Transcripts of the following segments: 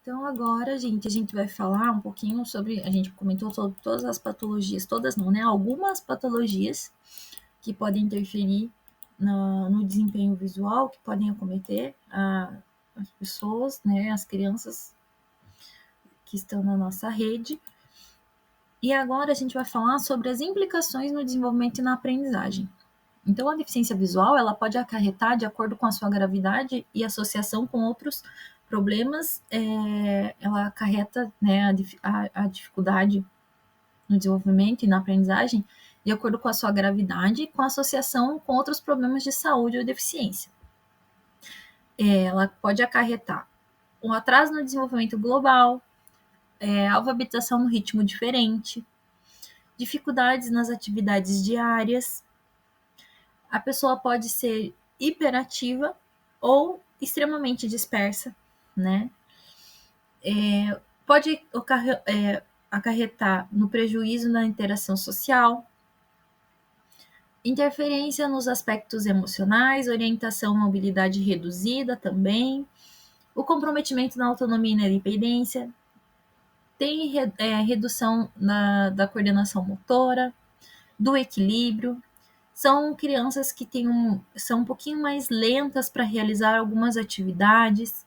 Então, agora, gente, a gente vai falar um pouquinho sobre. A gente comentou sobre todas as patologias, todas não, né? Algumas patologias que podem interferir no desempenho visual, que podem acometer as pessoas, né? As crianças que estão na nossa rede. E agora a gente vai falar sobre as implicações no desenvolvimento e na aprendizagem. Então, a deficiência visual, ela pode acarretar, de acordo com a sua gravidade e associação com outros problemas, ela acarreta, né, a dificuldade no desenvolvimento e na aprendizagem, de acordo com a sua gravidade, com associação com outros problemas de saúde ou deficiência. Ela pode acarretar um atraso no desenvolvimento global, alfabetização no ritmo diferente, dificuldades nas atividades diárias. A pessoa pode ser hiperativa ou extremamente dispersa, né? Pode acarretar no prejuízo na interação social, interferência nos aspectos emocionais, orientação e mobilidade reduzida também, o comprometimento na autonomia e na independência, tem redução da coordenação motora, do equilíbrio. São crianças que são um pouquinho mais lentas para realizar algumas atividades,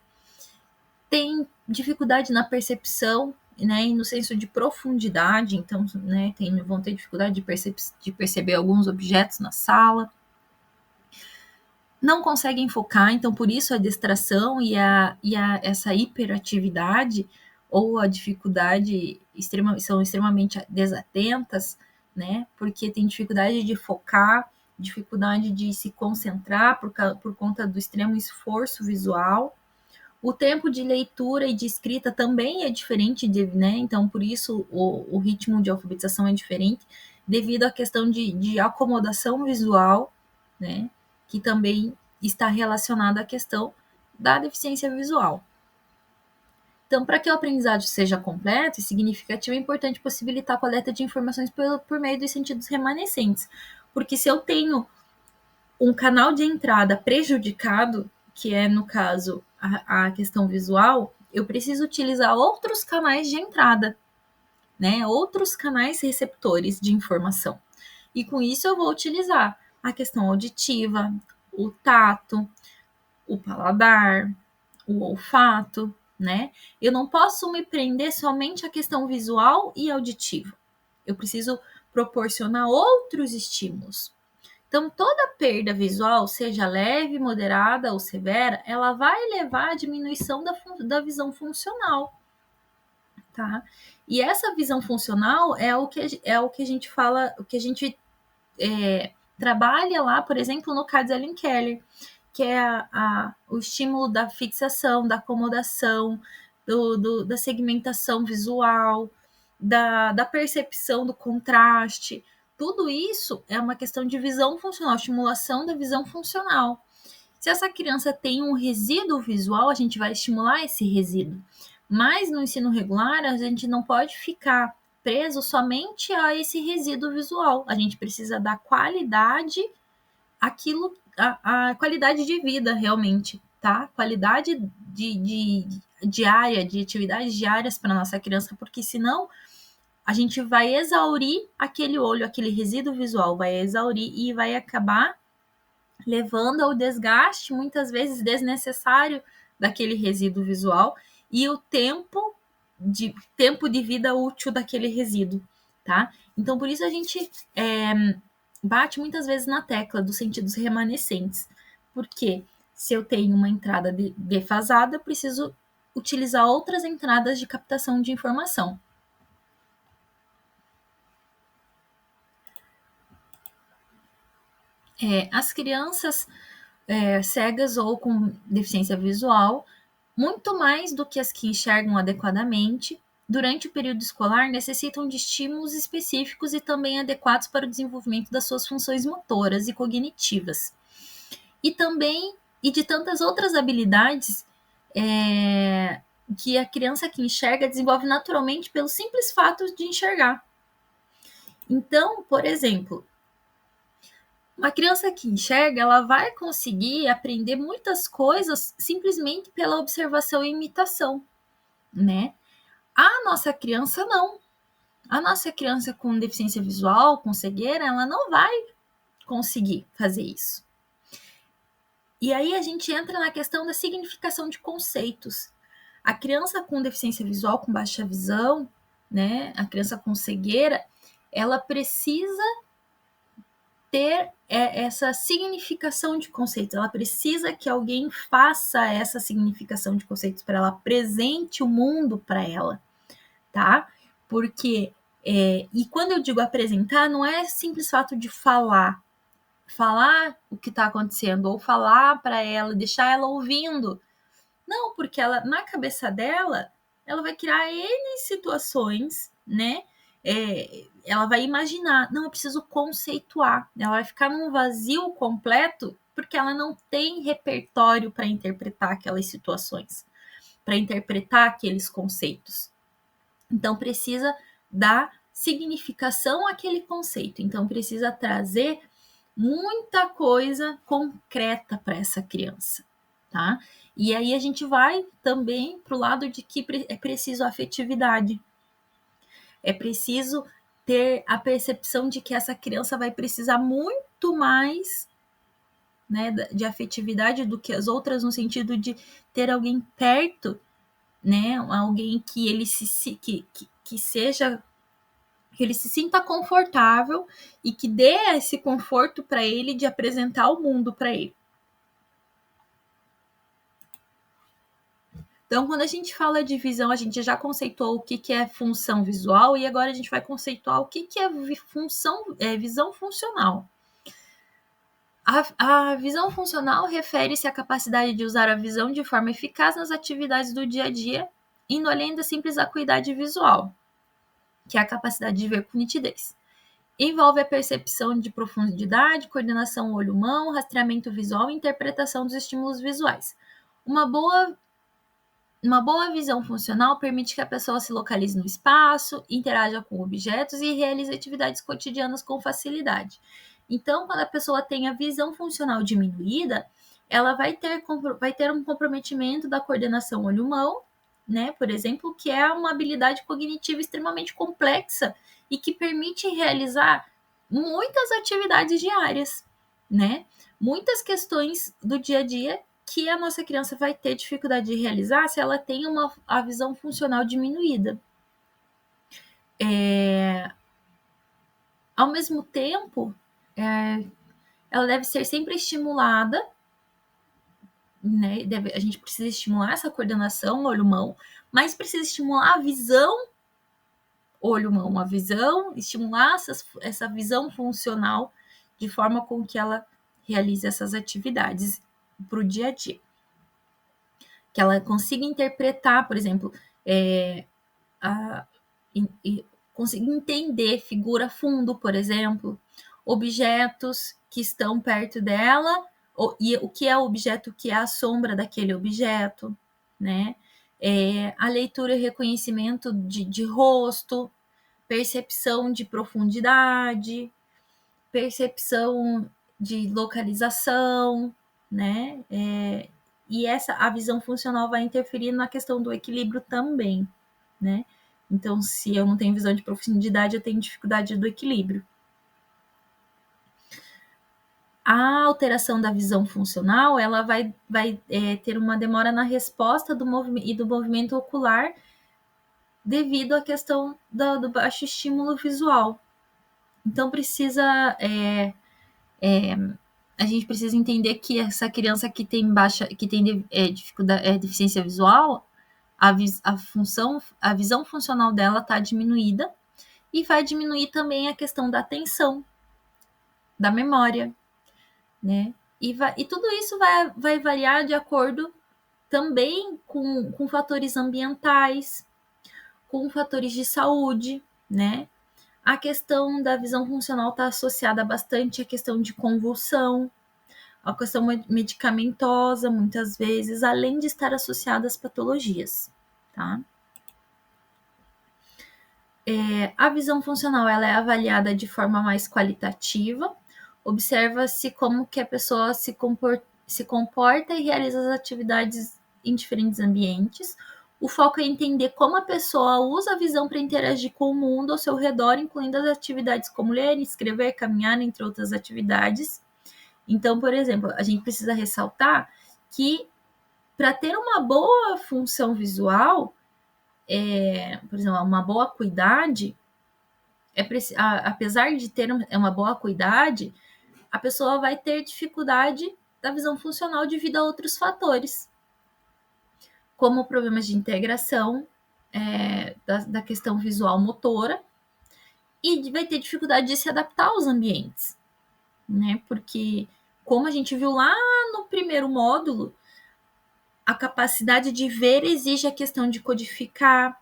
têm dificuldade na percepção, né, e no senso de profundidade, então, né, vão ter dificuldade de perceber alguns objetos na sala, não conseguem focar, então por isso a distração e essa hiperatividade ou a dificuldade são extremamente desatentas, né, porque tem dificuldade de focar, dificuldade de se concentrar por conta do extremo esforço visual. O tempo de leitura e de escrita também é diferente, né? Então, por isso, o ritmo de alfabetização é diferente, devido à questão de acomodação visual, né? Que também está relacionada à questão da deficiência visual. Então, para que o aprendizado seja completo e significativo, é importante possibilitar a coleta de informações por meio dos sentidos remanescentes. Porque se eu tenho um canal de entrada prejudicado, que é, no caso, a questão visual, eu preciso utilizar outros canais de entrada, né? Outros canais receptores de informação. E com isso eu vou utilizar a questão auditiva, o tato, o paladar, o olfato, né? Eu não posso me prender somente à questão visual e auditiva. Eu preciso proporcionar outros estímulos. Então, toda perda visual, seja leve, moderada ou severa, ela vai levar à diminuição da visão funcional, tá? E essa visão funcional é o que a gente fala, o que a gente trabalha lá, por exemplo, no caso de Ellen Keller, que é o estímulo da fixação, da acomodação, da segmentação visual, da percepção do contraste. Tudo isso é uma questão de visão funcional, estimulação da visão funcional. Se essa criança tem um resíduo visual, a gente vai estimular esse resíduo. Mas no ensino regular, a gente não pode ficar preso somente a esse resíduo visual. A gente precisa dar qualidade àquilo, a qualidade de vida realmente, tá? Qualidade diária, de atividades diárias para nossa criança, porque senão a gente vai exaurir aquele olho, aquele resíduo visual, vai exaurir e vai acabar levando ao desgaste, muitas vezes desnecessário, daquele resíduo visual e o tempo de vida útil daquele resíduo, tá? Então, por isso a gente bate muitas vezes na tecla dos sentidos remanescentes, porque se eu tenho uma entrada defasada, eu preciso utilizar outras entradas de captação de informação. As crianças cegas ou com deficiência visual, muito mais do que as que enxergam adequadamente, durante o período escolar necessitam de estímulos específicos e também adequados para o desenvolvimento das suas funções motoras e cognitivas. E também, e de tantas outras habilidades que a criança que enxerga desenvolve naturalmente pelo simples fato de enxergar. Então, por exemplo, uma criança que enxerga, ela vai conseguir aprender muitas coisas simplesmente pela observação e imitação, né? A nossa criança não. A nossa criança com deficiência visual, com cegueira, ela não vai conseguir fazer isso. E aí a gente entra na questão da significação de conceitos. A criança com deficiência visual, com baixa visão, né, a criança com cegueira, ela precisa ter essa significação de conceitos, ela precisa que alguém faça essa significação de conceitos para ela, apresente o mundo para ela, tá? Porque, e quando eu digo apresentar, não é simples fato de falar o que está acontecendo, ou falar para ela, deixar ela ouvindo. Não, porque ela, na cabeça dela, ela vai criar N situações, né? Ela vai imaginar, não, eu preciso conceituar. Ela vai ficar num vazio completo porque ela não tem repertório para interpretar aquelas situações, para interpretar aqueles conceitos. Então, precisa dar significação àquele conceito. Então, precisa trazer muita coisa concreta para essa criança, tá? E aí a gente vai também para o lado de que é preciso afetividade. É preciso ter a percepção de que essa criança vai precisar muito mais, né, de afetividade do que as outras, no sentido de ter alguém perto, né, alguém que ele que seja, que ele se sinta confortável e que dê esse conforto para ele de apresentar o mundo para ele. Então, quando a gente fala de visão, a gente já conceituou o que é função visual e agora a gente vai conceituar o que é visão funcional. A visão funcional refere-se à capacidade de usar a visão de forma eficaz nas atividades do dia a dia, indo além da simples acuidade visual, que é a capacidade de ver com nitidez. Envolve a percepção de profundidade, coordenação olho-mão, rastreamento visual e interpretação dos estímulos visuais. Uma boa visão funcional permite que a pessoa se localize no espaço, interaja com objetos e realize atividades cotidianas com facilidade. Então, quando a pessoa tem a visão funcional diminuída, ela vai ter um comprometimento da coordenação olho-mão, né? Por exemplo, que é uma habilidade cognitiva extremamente complexa e que permite realizar muitas atividades diárias, né? Muitas questões do dia a dia que a nossa criança vai ter dificuldade de realizar se ela tem a visão funcional diminuída. Ao mesmo tempo, ela deve ser sempre estimulada, né? A gente precisa estimular essa coordenação olho-mão, mas precisa estimular a visão olho-mão, a visão, estimular essa visão funcional de forma com que ela realize essas atividades para o dia a dia. Que ela consiga interpretar, por exemplo, consiga entender figura fundo, por exemplo, objetos que estão perto dela, e o que é o objeto, o que é a sombra daquele objeto, né? A leitura e reconhecimento de rosto, percepção de profundidade, percepção de localização, né? E a visão funcional vai interferir na questão do equilíbrio também, né? Então, se eu não tenho visão de profundidade, eu tenho dificuldade do equilíbrio. A alteração da visão funcional, ela vai ter uma demora na resposta do movimento ocular devido à questão do baixo estímulo visual. Então, a gente precisa entender que essa criança que tem deficiência visual, a visão funcional dela está diminuída e vai diminuir também a questão da atenção, da memória, né? E tudo isso vai variar de acordo também com fatores ambientais, com fatores de saúde, né? A questão da visão funcional está associada bastante à questão de convulsão, a questão medicamentosa, muitas vezes, além de estar associada às patologias, tá? A visão funcional ela é avaliada de forma mais qualitativa, observa-se como que a pessoa se comporta e realiza as atividades em diferentes ambientes, O foco é entender como a pessoa usa a visão para interagir com o mundo ao seu redor, incluindo as atividades como ler, escrever, caminhar, entre outras atividades. Então, por exemplo, a gente precisa ressaltar que para ter uma boa função visual, por exemplo, uma boa acuidade, apesar de ter uma boa acuidade, a pessoa vai ter dificuldade da visão funcional devido a outros fatores, como problemas de integração, da questão visual motora, e vai ter dificuldade de se adaptar aos ambientes, né? Porque, como a gente viu lá no primeiro módulo, a capacidade de ver exige a questão de codificar,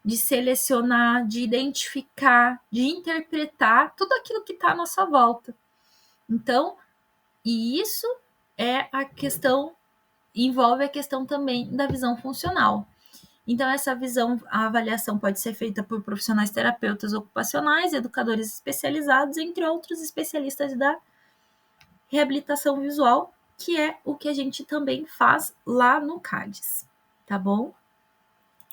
de selecionar, de identificar, de interpretar tudo aquilo que está à nossa volta. Então, e isso é a questão, envolve a questão também da visão funcional. Então, essa visão, a avaliação pode ser feita por profissionais terapeutas ocupacionais, educadores especializados, entre outros especialistas da reabilitação visual, que é o que a gente também faz lá no CADES, tá bom?